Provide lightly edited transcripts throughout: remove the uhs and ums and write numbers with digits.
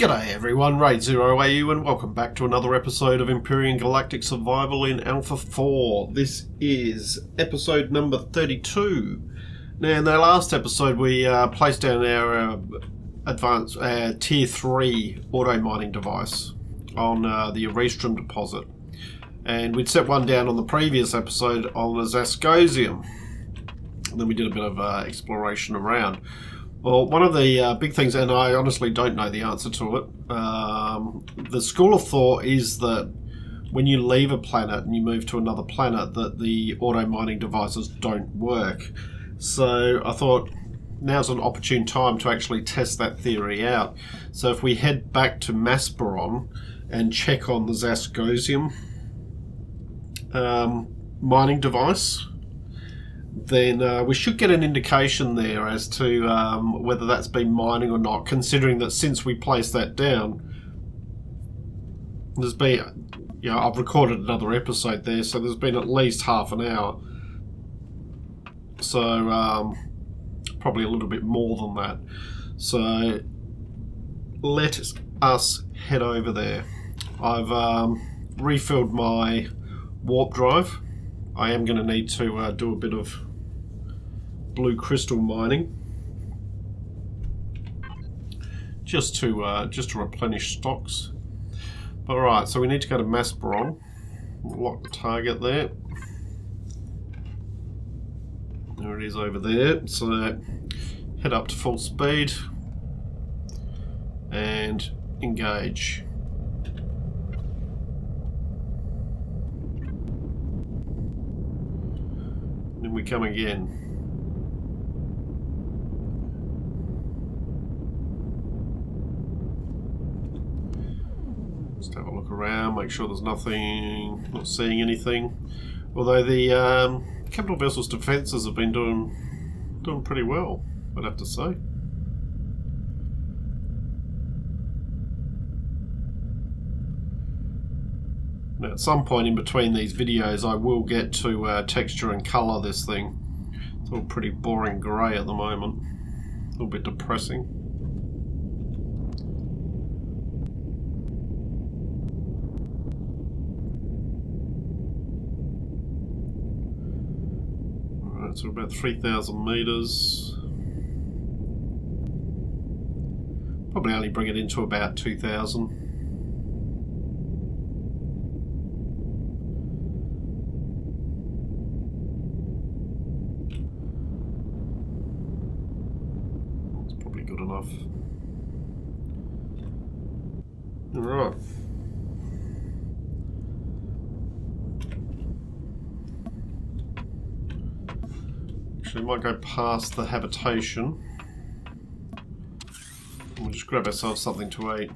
G'day everyone, Raid0AU and welcome back to another episode of Empyrion Galactic Survival in Alpha 4. This is episode number 32. Now in the last episode we placed down our advanced tier 3 auto mining device on the Erestrum deposit. And we'd set one down on the previous episode on the Zascosium. And then we did a bit of exploration around. Well, one of the big things, and I honestly don't know the answer to it, the school of thought is that when you leave a planet and you move to another planet, that the auto mining devices don't work. So I thought now's an opportune time to actually test that theory out. So if we head back to Masperon and check on the Zascosium mining device, then we should get an indication there as to whether that's been mining or not, considering that since we placed that down, there's been, I've recorded another episode there, so there's been at least half an hour. So probably a little bit more than that. So let us head over there. I've refilled my warp drive. I am going to need to do a bit of blue crystal mining just to replenish stocks. All right, so we need to go to Masperon. Lock the target there. There it is over there. So head up to full speed and engage. Then we come again. Just have a look around, make sure there's nothing, not seeing anything. Although the capital vessel's defences have been doing pretty well, I'd have to say. Now, at some point in between these videos I will get to texture and colour this thing. It's all pretty boring grey at the moment. A little bit depressing. Alright, so about 3,000 metres. Probably only bring it into about 2,000. Good enough. Alright. Actually, we might go past the habitation. We'll just grab ourselves something to eat.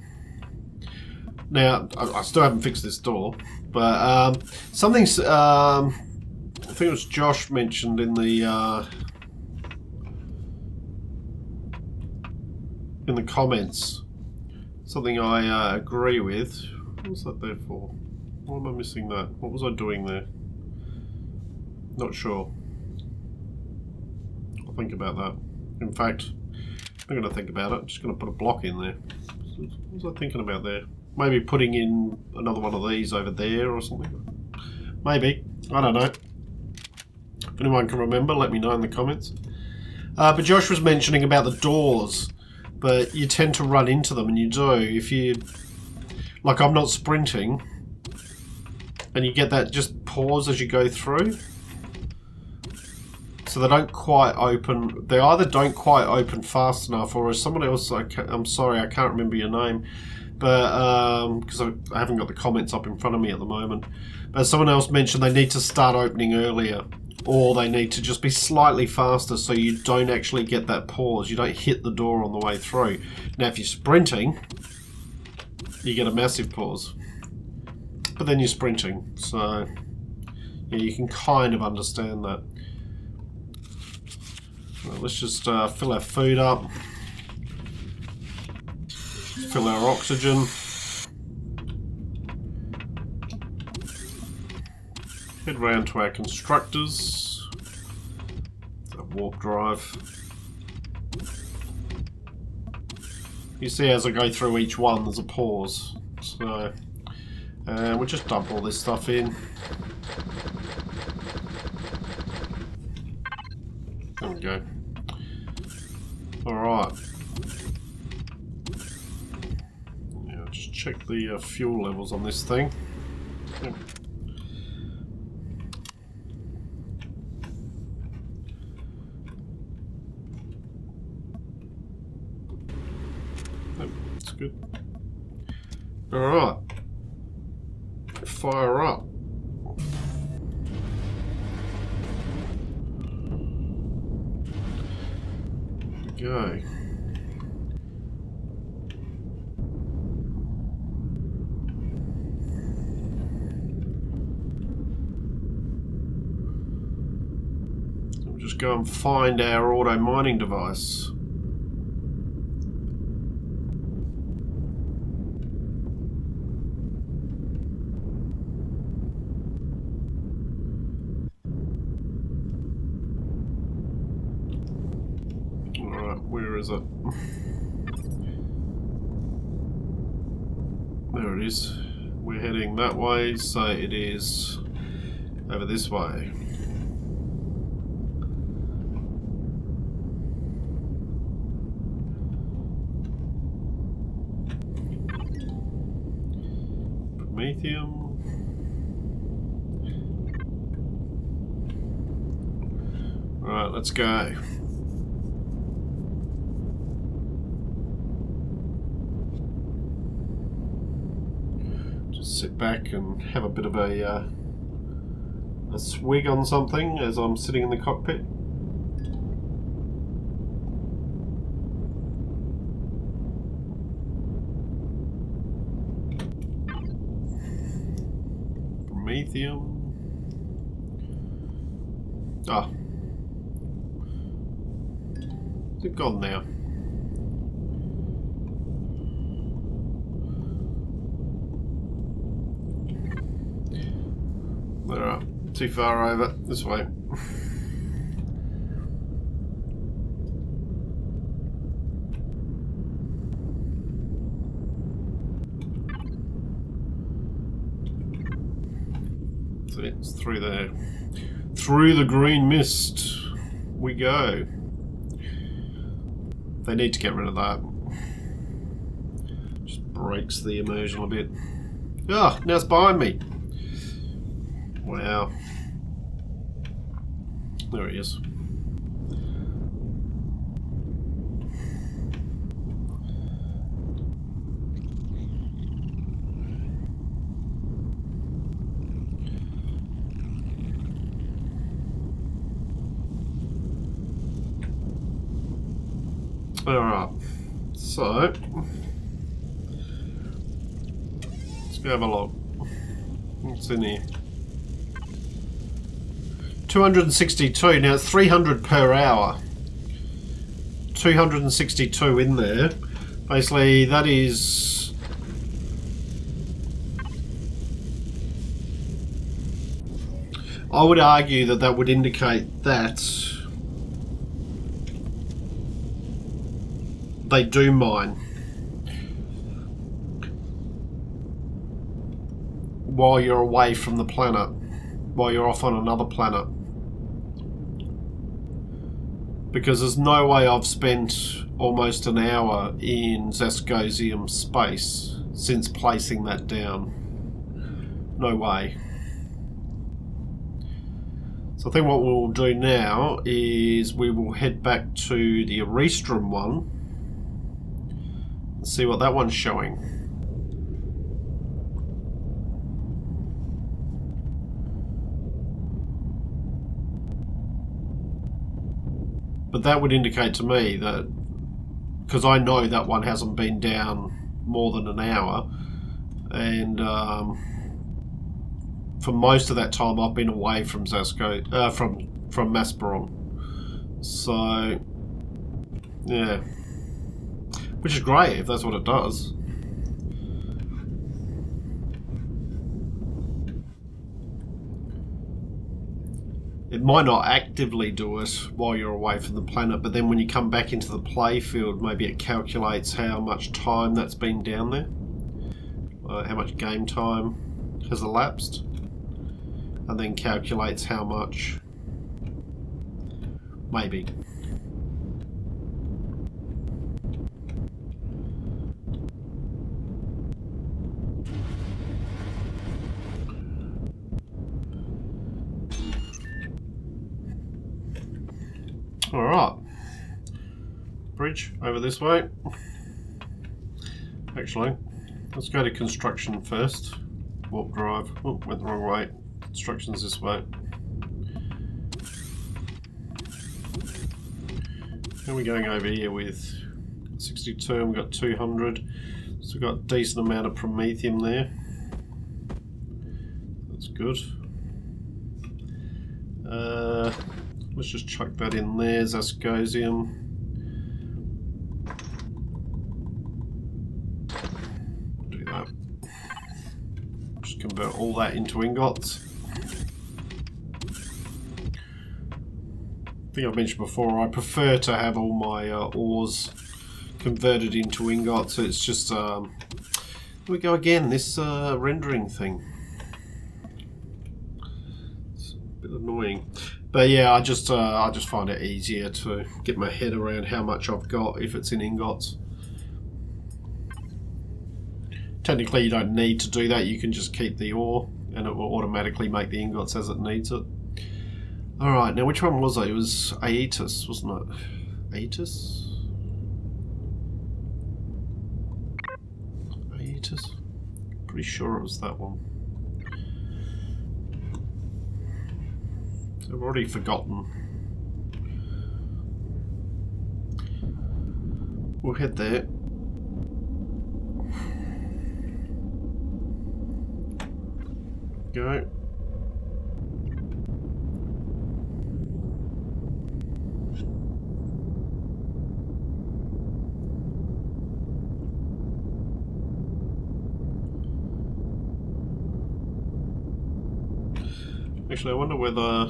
Now, I still haven't fixed this door, but something's, I think it was Josh mentioned in the comments, something I agree with. What was that there for? Why am I missing that? What was I doing there? Not sure. I'll think about that. In fact, I'm going to think about it. I'm just going to put a block in there. What was I thinking about there? Maybe putting in another one of these over there or something. Maybe. I don't know. If anyone can remember, let me know in the comments. But Josh was mentioning about the doors. But you tend to run into them, and you do. If you, like, I'm not sprinting, and you get that just pause as you go through. So they don't quite open. They either don't quite open fast enough, or as someone else, I'm sorry, I can't remember your name, but because I haven't got the comments up in front of me at the moment. But someone else mentioned they need to start opening earlier. Or they need to just be slightly faster so you don't actually get that pause. You don't hit the door on the way through. Now if you're sprinting, you get a massive pause. But then you're sprinting. So yeah, you can kind of understand that. Well, let's just fill our food up. Fill our oxygen. Head round to our constructors. Warp drive. You see as I go through each one there's a pause. So we'll just dump all this stuff in. There we go. Alright. Yeah, just check the fuel levels on this thing. Yep. That's good. Alright. Fire up. Go. We'll just go and find our auto mining device. Where is it? There it is. We're heading that way, so it is over this way. Promethium. Right, let's go. Sit back and have a bit of a swig on something as I'm sitting in the cockpit. Promethium. Ah. Is it gone now? Alright, too far over. This way. See, it's through there. Through the green mist we go. They need to get rid of that. Just breaks the immersion a bit. Ah, now it's behind me. Wow. There he is. Alright. So let's go have a look. What's in here? 262. Now it's 300 per hour. 262 in there. Basically, that is... I would argue that that would indicate that they do mine while you're away from the planet, while you're off on another planet. Because there's no way I've spent almost an hour in Zascosium space since placing that down. No way. So I think what we'll do now is we will head back to the Aristrum one and see what that one's showing. But that would indicate to me that, because I know that one hasn't been down more than an hour, and for most of that time I've been away from from Masperon. So yeah, which is great if that's what it does. It might not actively do it while you're away from the planet, but then when you come back into the play field, maybe it calculates how much time that's been down there, how much game time has elapsed, and then calculates how much, maybe. Alright, bridge over this way. Actually, let's go to construction first. Warp drive. Oh, went the wrong way. Construction's this way. And we're going over here with 62 and we've got 200. So we've got a decent amount of promethium there. That's good. Let's just chuck that in there, Zascosium. Do that. Just convert all that into ingots. I think I've mentioned before, I prefer to have all my ores converted into ingots. So it's just, here we go again, this rendering thing. It's a bit annoying. But yeah, I just find it easier to get my head around how much I've got if it's in ingots. Technically you don't need to do that, you can just keep the ore and it will automatically make the ingots as it needs it. Alright, now which one was it? It was Aetus, wasn't it? Aetus? Aetus? Pretty sure it was that one. I've already forgotten. We'll head there. Go. Actually, I wonder whether...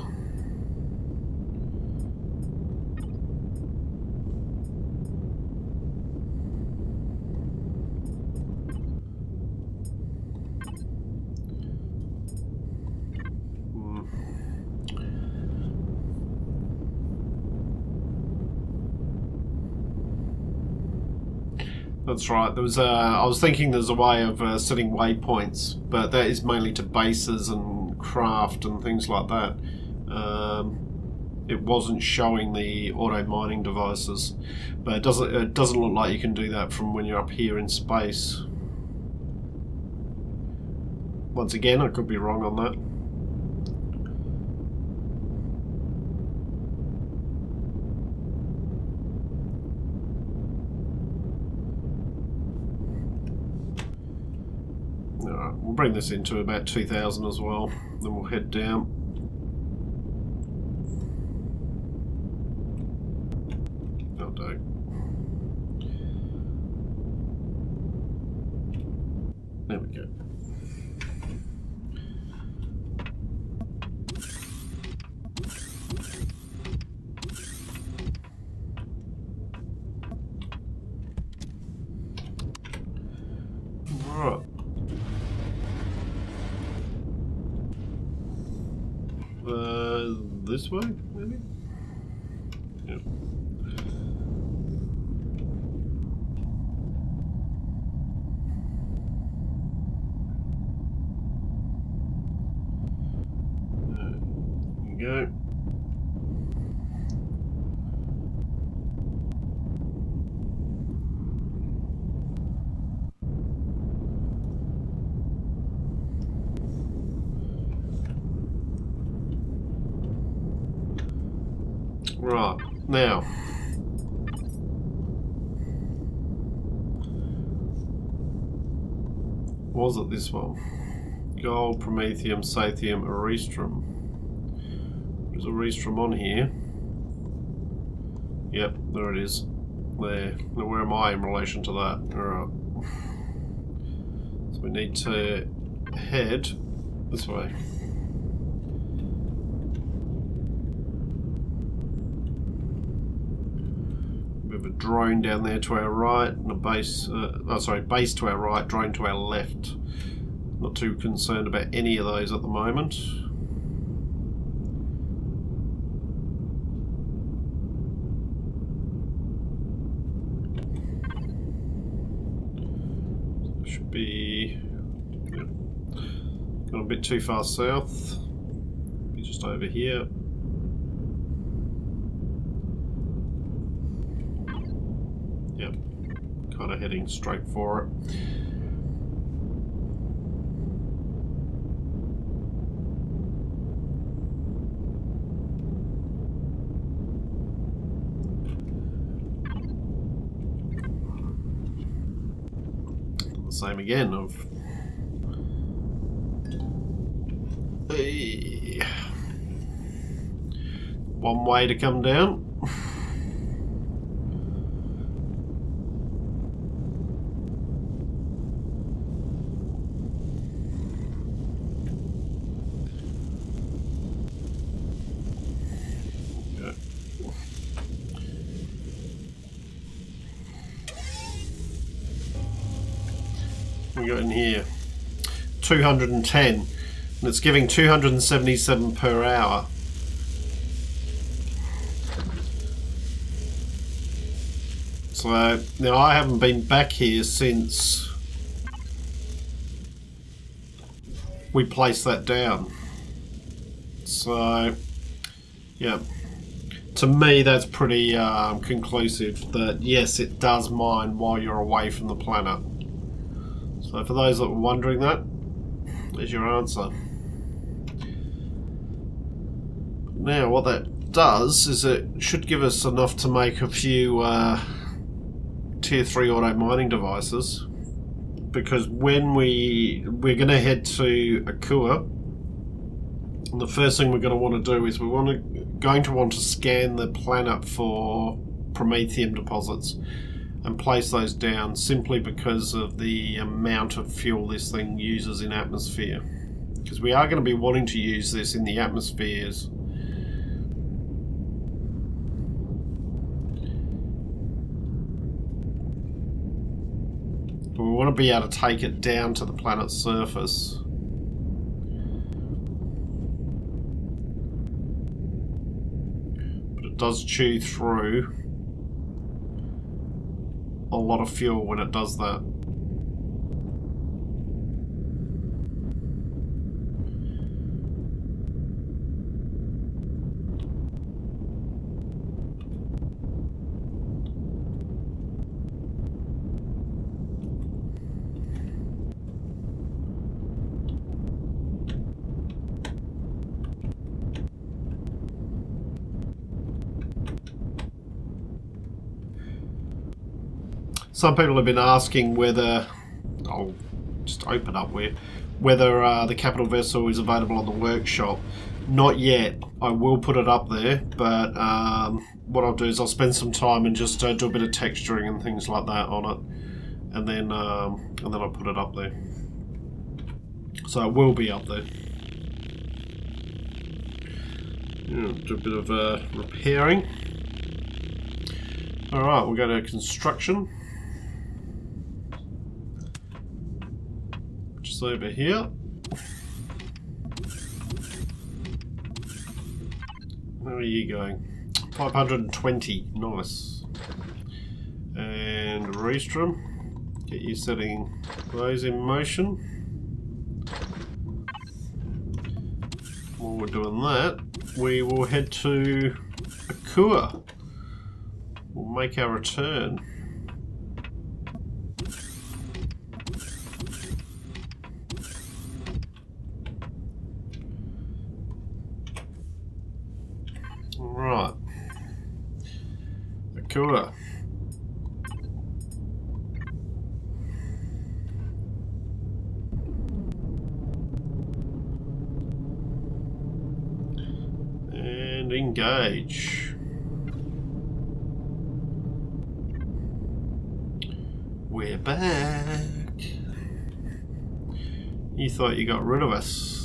That's right. There was I was thinking there's a way of setting waypoints, but that is mainly to bases and craft and things like that. It wasn't showing the auto mining devices, but it doesn't look like you can do that from when you're up here in space. Once again, I could be wrong on that. We'll bring this into about 2000 as well, then we'll head down. That'll do. There we go. Right. This way, maybe? Yep. There you go. Right, now was it this one? Gold, promethium, sathium, erystrum. There's erystrum on here. Yep, there it is. There. Now where am I in relation to that? Alright. So we need to head this way. We have a drone down there to our right, and a base, base to our right, drone to our left. Not too concerned about any of those at the moment. Should be, yeah, gone a bit too far south. Be just over here. Yep, kind of heading straight for it. Same again of one way to come down. We got in here 210, and it's giving 277 per hour. So now I haven't been back here since we placed that down. So yeah, to me that's pretty conclusive that yes, it does mine while you're away from the planet. So for those that were wondering that, there's your answer. Now what that does is it should give us enough to make a few tier 3 auto mining devices, because when we're going to head to Akua, and the first thing we're going to want to do is going to want to scan the planet for promethium deposits and place those down, simply because of the amount of fuel this thing uses in atmosphere, because we are going to be wanting to use this in the atmospheres. But we want to be able to take it down to the planet's surface. But it does chew through a lot of fuel when it does that. Some people have been asking whether, I'll just open up whether the capital vessel is available on the workshop. Not yet. I will put it up there, but what I'll do is I'll spend some time and just do a bit of texturing and things like that on it, and then I'll put it up there. So it will be up there. Yeah, do a bit of repairing. All right, we'll go to construction. Over here. Where are you going? 520. Nice. And Restrom, get you setting those in motion. While we're doing that, we will head to Akua. We'll make our return. Right, Akua. And engage. We're back. You thought you got rid of us.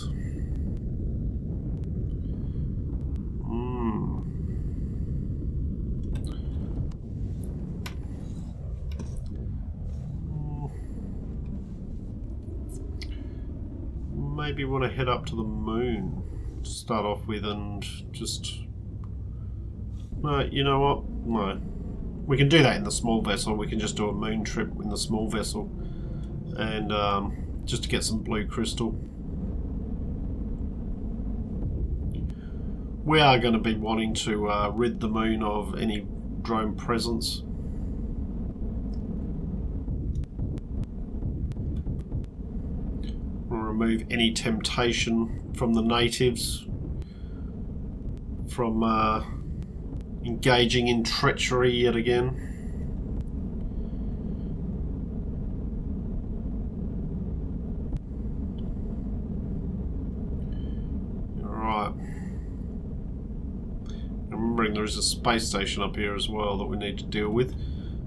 maybe want to head up to the moon to start off with and just... No, you know what? No. We can do that in the small vessel. We can just do a moon trip in the small vessel. And just to get some blue crystal. We are going to be wanting to rid the moon of any drone presence. We'll remove any temptation from the natives from engaging in treachery yet again. Alright. Remembering there is a space station up here as well that we need to deal with,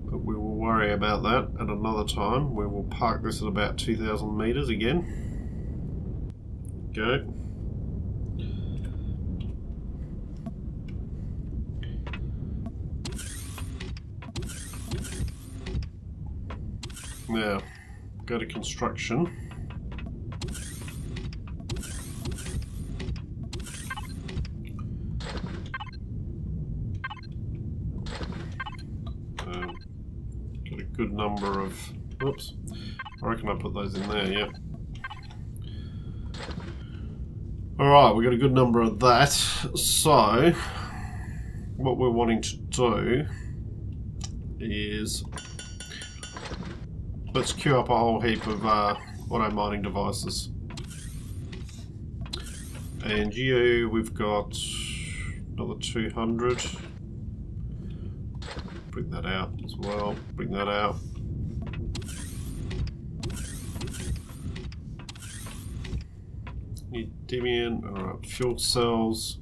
but we will worry about that at another time. We will park this at about 2,000 meters again. Go. Now, go to construction. Got a good number of... Oops. I reckon I put those in there, yeah. Alright, we've got a good number of that. So, what we're wanting to do is... Let's queue up a whole heap of auto mining devices. And you, we've got another 200. Bring that out as well. Bring that out. Empyrion, alright, fuel cells.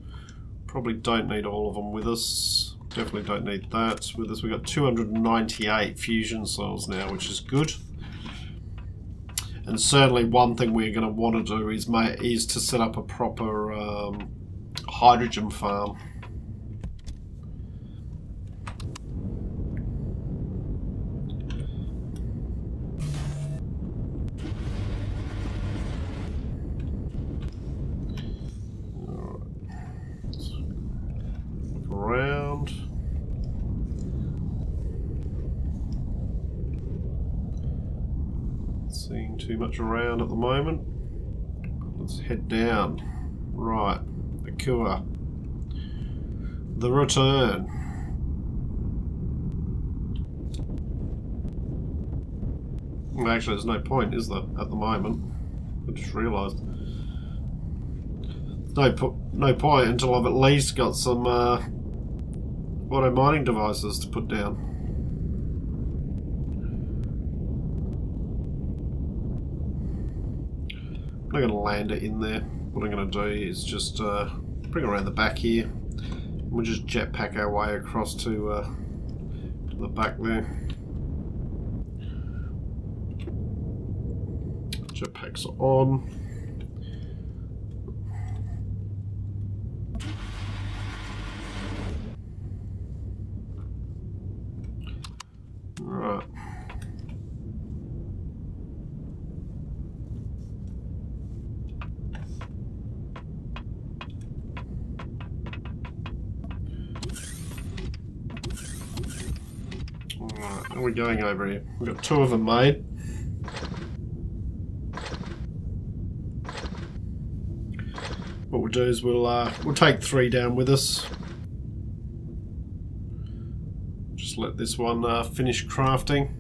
Probably don't need all of them with us. Definitely don't need that with us. We've got 298 fusion cells now, which is good. And certainly one thing we're going to want to do is to set up a proper hydrogen farm. Around. Seeing too much around at the moment. Let's head down. Right, the cure. The return. Well, actually, there's no point, is there, at the moment? I just realised. No point until I've at least got some auto mining devices to put down. I'm not going to land it in there. What I'm going to do is just bring it around the back here. We'll just jetpack our way across to the back there. Jetpacks are on. Right. Alright, and we're going over here. We've got 2 of them made. What we'll do is we'll take 3 down with us. Just let this one finish crafting.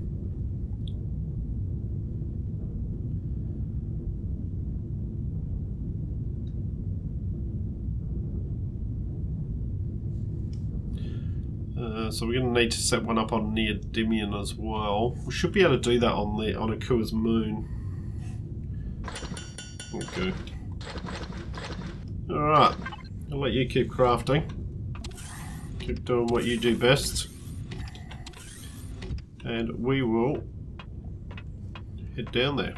So we're going to need to set one up on Neodymium as well. We should be able to do that on Akua's moon. Okay. Alright, I'll let you keep crafting. Keep doing what you do best. And we will head down there.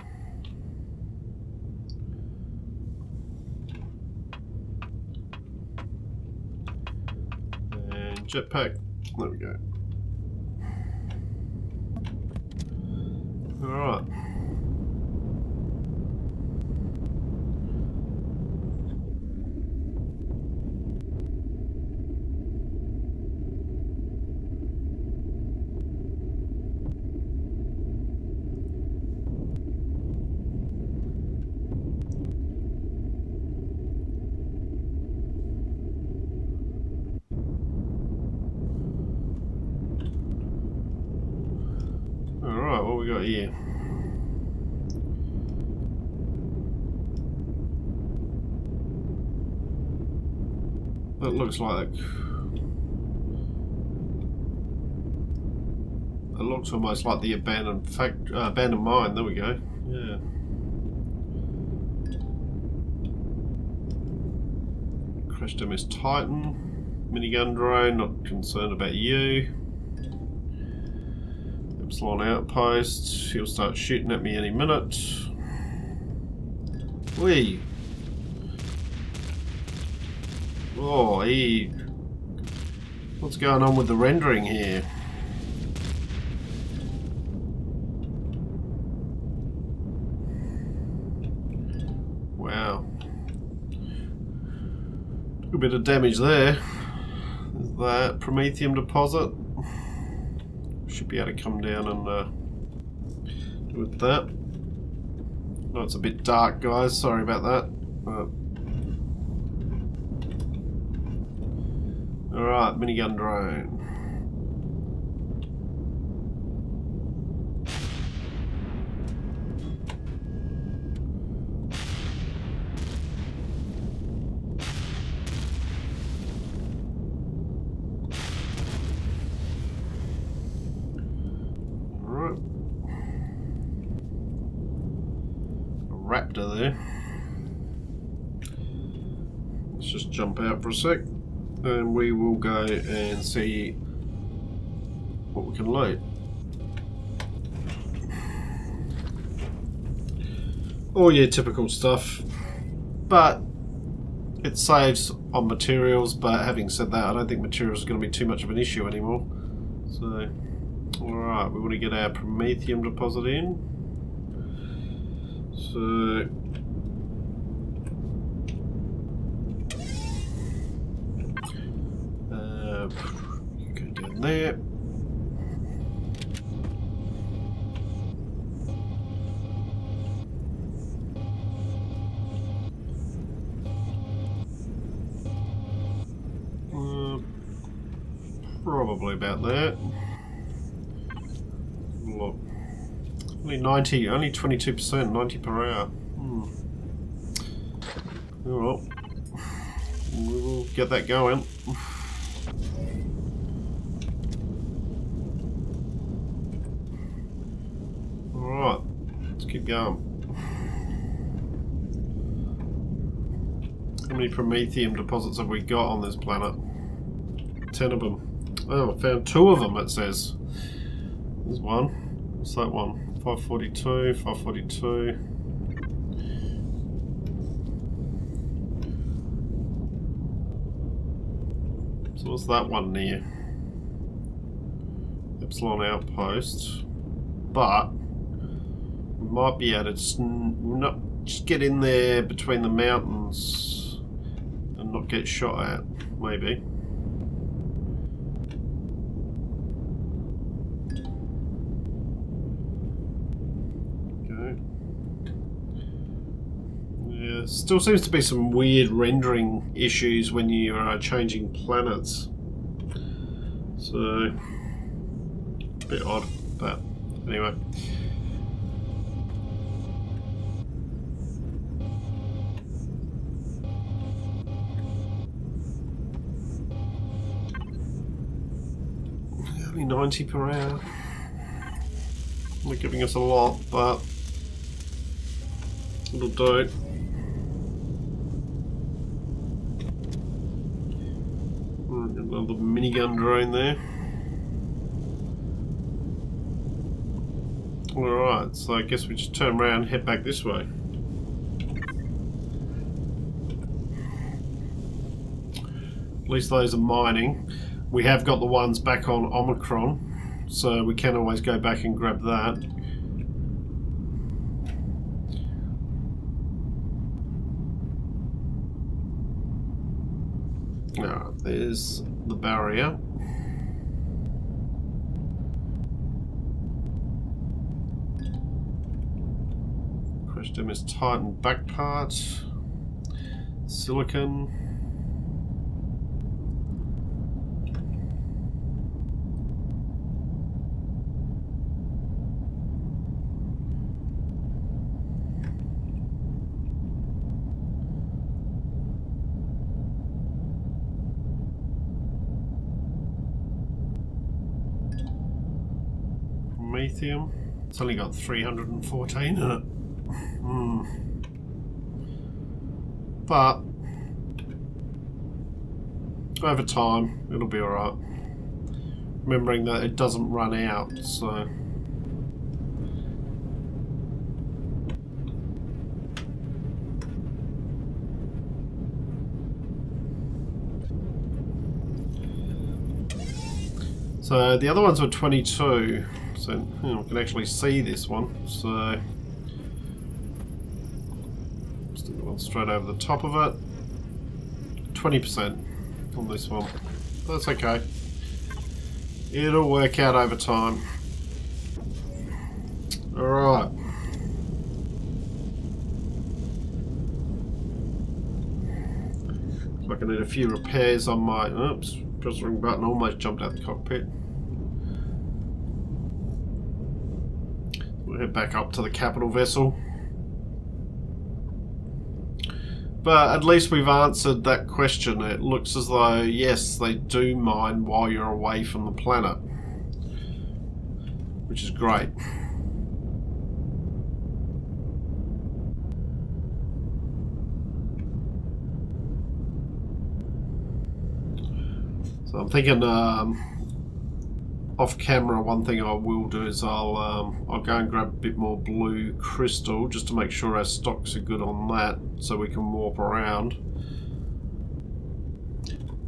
And jetpack. There we go. Alright. here. That looks like... It looks almost like the abandoned mine. There we go. Yeah. Crashed MS Titan. Minigun drone. Not concerned about you. Epsilon outpost. He'll start shooting at me any minute. Whee! Oh, what's going on with the rendering here? Wow. A bit of damage there. There's that Promethium deposit. Should be able to come down and do with that. No, it's a bit dark, guys. Sorry about that. Alright, minigun drone. Alright. A raptor there. Let's just jump out for a sec. And we will go and see what we can loot. All your typical stuff, but it saves on materials. But having said that, I don't think materials is going to be too much of an issue anymore. So, alright, we want to get our Promethium deposit in. So, go down there. Probably about that. Look, only 90, only 22%, 90 per hour. Well, we will get that going. Alright, let's keep going. How many Promethium deposits have we got on this planet? 10 of them. Oh, I found 2 of them, it says. There's one. What's that one? 542, 542. So what's that one near? Epsilon outpost. But we might be able to not just get in there between the mountains and not get shot at, maybe. Okay. Yeah, still seems to be some weird rendering issues when you are changing planets. So, a bit odd, but anyway. Only 90 per hour. They're giving us a lot, but it'll do. Another minigun drone there. Alright, so I guess we just turn around and head back this way. At least those are mining. We have got the ones back on Omicron, so we can always go back and grab that. Alright, there's the barrier. Crashed MS Titan back part. Silicon. promethium. It's only got 314 in it. But over time, it'll be alright. Remembering that it doesn't run out, so... So the other ones were 22, so you know, we can actually see this one. So stick the one straight over the top of it. 20% on this one. That's okay. It'll work out over time. Alright. Like I need a few repairs on my... Oops, press the wrong button, almost jumped out the cockpit. We'll head back up to the capital vessel. But at least we've answered that question. It looks as though, yes, they do mine while you're away from the planet. Which is great. So I'm thinking off camera, one thing I will do is I'll go and grab a bit more blue crystal just to make sure our stocks are good on that, so we can warp around.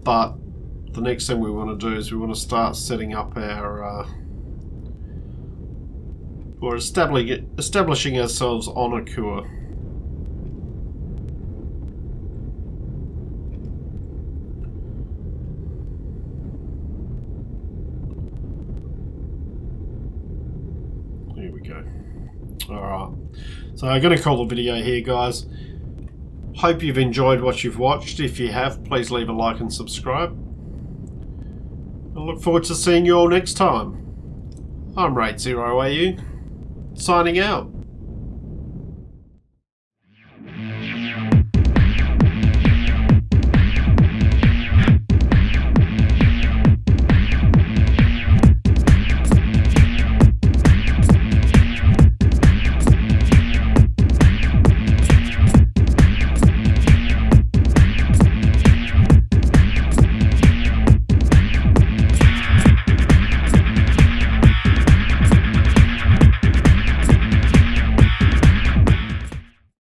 But the next thing we want to do is we want to start setting up our or establishing ourselves on a Kua. Here we go. Alright, so I'm going to call the video here, guys. Hope you've enjoyed what you've watched. If you have, please leave a like and subscribe. I look forward to seeing you all next time. I'm Raid 0AU, signing out.